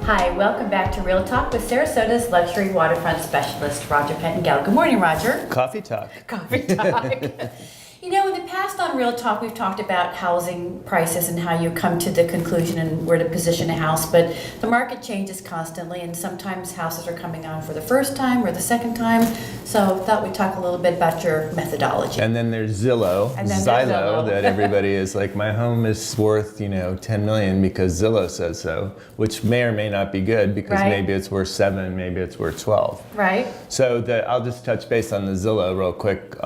Hi, welcome back to Real Talk with Sarasota's luxury waterfront specialist, Roger Pettingell. Good morning, Roger. Coffee talk. Coffee talk. You know, in the past on Real Talk, we've talked about housing prices and how you come to the conclusion and where to position a house, but the market changes constantly, and sometimes houses are coming on for the first time or the second time, so I thought we'd talk a little bit about your methodology. And then there's Zillow, Zillow. that everybody is like, my home is worth, 10 million because Zillow says so, which may or may not be good because maybe it's worth 7, maybe it's worth 12. Right. So I'll just touch base on the Zillow real quick.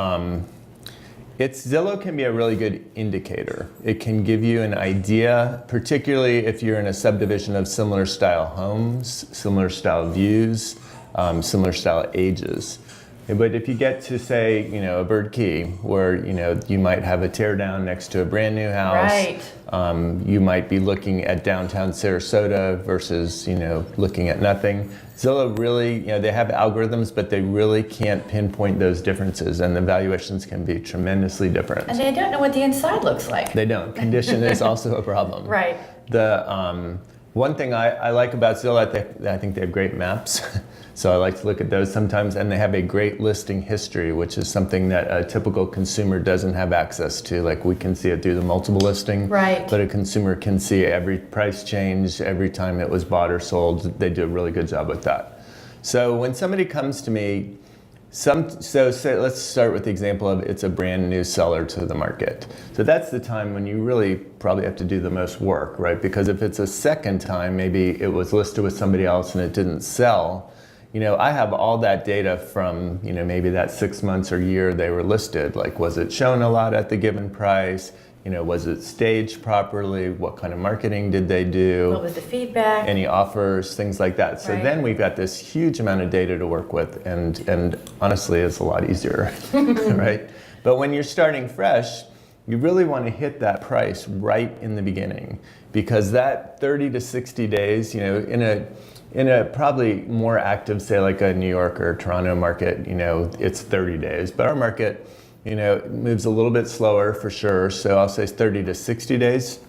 Zillow can be a really good indicator. It can give you an idea, particularly if you're in a subdivision of similar style homes, similar style views, similar style ages. But if you get to, say, a Bird Key, where you might have a tear down next to a brand new house, right. You might be looking at downtown Sarasota versus looking at nothing. Zillow really, they have algorithms, but they really can't pinpoint those differences, and the valuations can be tremendously different. And they don't know what the inside looks like. They don't. Condition is also a problem. Right. The one thing I like about Zillow, I think they have great maps. So I like to look at those sometimes, and they have a great listing history, which is something that a typical consumer doesn't have access to. Like, we can see it through the multiple listing, right. But a consumer can see every price change, every time it was bought or sold. They do a really good job with that. So when somebody comes to me, let's start with the example of it's a brand new seller to the market. So that's the time when you really probably have to do the most work, right? Because if it's a second time, maybe it was listed with somebody else and it didn't sell, I have all that data from, maybe that 6 months or year they were listed. Like, was it shown a lot at the given price? Was it staged properly? What kind of marketing did they do? What was the feedback? Any offers, things like that. So then we've got this huge amount of data to work with, and honestly, it's a lot easier, right? But when you're starting fresh, you really want to hit that price right in the beginning, because that 30 to 60 days, in a probably more active, say like a New York or Toronto market, it's 30 days. But our market, moves a little bit slower for sure. So I'll say 30 to 60 days.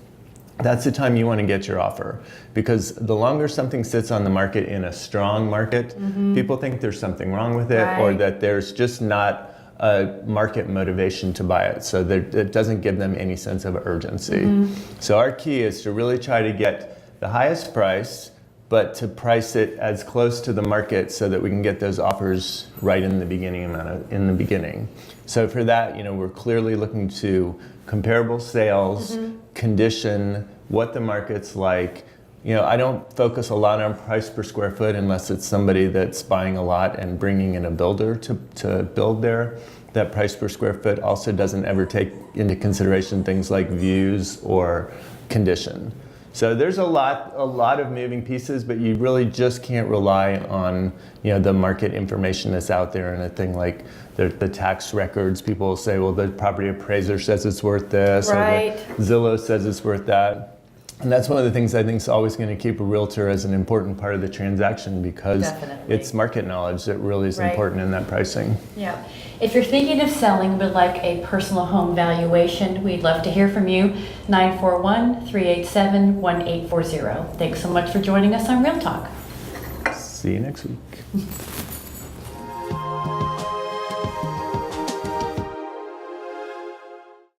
That's the time you want to get your offer, because the longer something sits on the market in a strong market, people think there's something wrong with it, or that there's just not a market motivation to buy it. So it doesn't give them any sense of urgency. So our key is to really try to get the highest price, but to price it as close to the market so that we can get those offers right in the beginning. So for that, we're clearly looking to comparable sales, condition, what the market's like. I don't focus a lot on price per square foot unless it's somebody that's buying a lot and bringing in a builder to build there. That price per square foot also doesn't ever take into consideration things like views or condition. So there's a lot of moving pieces, but you really just can't rely on the market information that's out there. And a thing like the tax records, people will say, well, the property appraiser says it's worth this, right. Or the Zillow says it's worth that. And that's one of the things I think is always going to keep a realtor as an important part of the transaction, because it's market knowledge that really is important in that pricing. Yeah. If you're thinking of selling but like a personal home valuation, we'd love to hear from you. 941-387-1840. Thanks so much for joining us on Real Talk. See you next week.